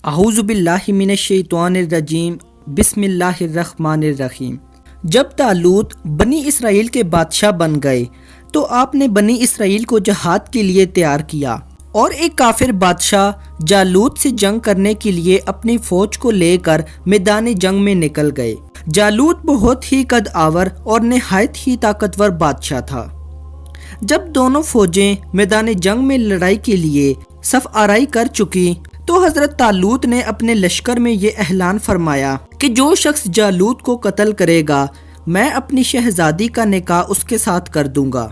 اعوذ باللہ من الشیطان الرجیم بسم اللہ الرحمن الرحیم۔ جب طالوت بنی اسرائیل کے بادشاہ بن گئے تو آپ نے بنی اسرائیل کو جہاد کے لیے تیار کیا اور ایک کافر بادشاہ جالوت سے جنگ کرنے کے لیے اپنی فوج کو لے کر میدان جنگ میں نکل گئے۔ جالوت بہت ہی قد آور اور نہایت ہی طاقتور بادشاہ تھا۔ جب دونوں فوجیں میدان جنگ میں لڑائی کے لیے صف آرائی کر چکی تو حضرت طالوت نے اپنے لشکر میں یہ اعلان فرمایا کہ جو شخص جالوت کو قتل کرے گا میں اپنی شہزادی کا نکاح اس کے ساتھ کر دوں گا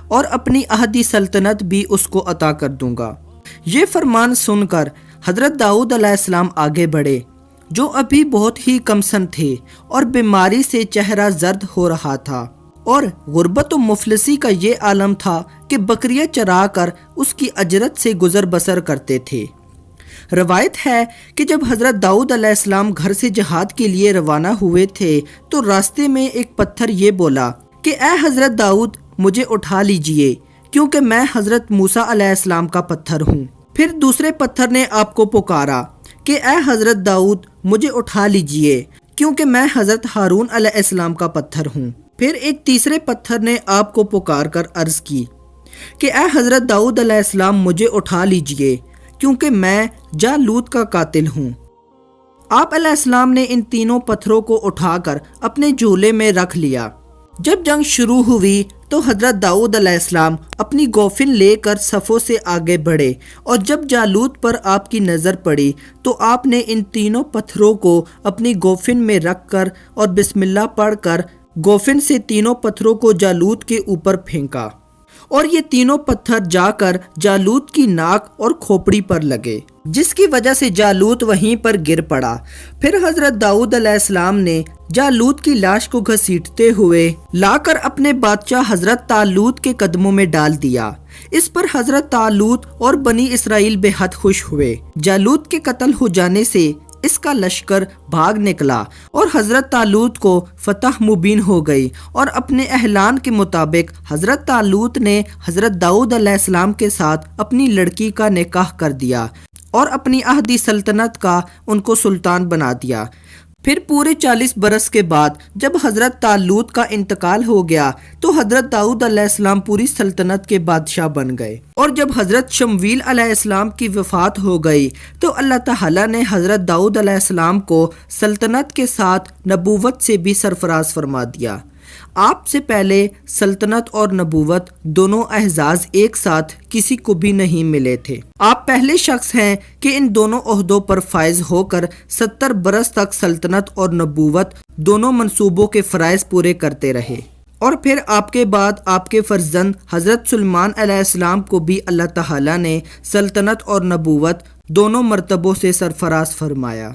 اور اپنی احدی سلطنت بھی اس کو عطا کر دوں گا۔ یہ فرمان سن کر حضرت داؤد علیہ السلام آگے بڑھے جو ابھی بہت ہی کم سن تھے اور بیماری سے چہرہ زرد ہو رہا تھا اور غربت و مفلسی کا یہ عالم تھا کہ بکریاں چرا کر اس کی اجرت سے گزر بسر کرتے تھے۔ روایت ہے کہ جب حضرت داؤد علیہ السلام گھر سے جہاد کے لیے روانہ ہوئے تھے تو راستے میں ایک پتھر یہ بولا کہ اے حضرت داؤد مجھے اٹھا لیجئے کیونکہ میں حضرت موسیٰ علیہ السلام کا پتھر ہوں۔ پھر دوسرے پتھر نے آپ کو پکارا کہ اے حضرت داؤد مجھے اٹھا لیجئے کیونکہ میں حضرت ہارون علیہ السلام کا پتھر ہوں۔ پھر ایک تیسرے پتھر نے آپ کو پکار کر عرض کی کہ اے حضرت داؤد علیہ السلام مجھے اٹھا لیجئے کیونکہ میں جالوت کا قاتل ہوں۔ آپ علیہ السلام نے ان تینوں پتھروں کو اٹھا کر اپنے جھولے میں رکھ لیا۔ جب جنگ شروع ہوئی تو حضرت داؤد علیہ السلام اپنی گوفن لے کر صفوں سے آگے بڑھے اور جب جالوت پر آپ کی نظر پڑی تو آپ نے ان تینوں پتھروں کو اپنی گوفن میں رکھ کر اور بسم اللہ پڑھ کر گوفن سے تینوں پتھروں کو جالوت کے اوپر پھینکا اور یہ تینوں پتھر جا کر جالوت کی ناک اور کھوپڑی پر لگے جس کی وجہ سے جالوت وہیں پر گر پڑا۔ پھر حضرت داؤد علیہ السلام نے جالوت کی لاش کو گھسیٹتے ہوئے لا کر اپنے بادشاہ حضرت طالوت کے قدموں میں ڈال دیا۔ اس پر حضرت طالوت اور بنی اسرائیل بے حد خوش ہوئے۔ جالوت کے قتل ہو جانے سے اس کا لشکر بھاگ نکلا اور حضرت طالوت کو فتح مبین ہو گئی اور اپنے اعلان کے مطابق حضرت طالوت نے حضرت داؤد علیہ السلام کے ساتھ اپنی لڑکی کا نکاح کر دیا اور اپنی احدی سلطنت کا ان کو سلطان بنا دیا۔ پھر پورے 40 برس کے بعد جب حضرت طالوت کا انتقال ہو گیا تو حضرت داؤد علیہ السلام پوری سلطنت کے بادشاہ بن گئے اور جب حضرت شمویل علیہ السلام کی وفات ہو گئی تو اللہ تعالیٰ نے حضرت داؤد علیہ السلام کو سلطنت کے ساتھ نبوت سے بھی سرفراز فرما دیا۔ آپ سے پہلے سلطنت اور نبوت دونوں اعزاز ایک ساتھ کسی کو بھی نہیں ملے تھے۔ آپ پہلے شخص ہیں کہ ان دونوں عہدوں پر فائز ہو کر 70 برس تک سلطنت اور نبوت دونوں منصوبوں کے فرائض پورے کرتے رہے اور پھر آپ کے بعد آپ کے فرزند حضرت سلیمان علیہ السلام کو بھی اللہ تعالیٰ نے سلطنت اور نبوت دونوں مرتبوں سے سرفراز فرمایا۔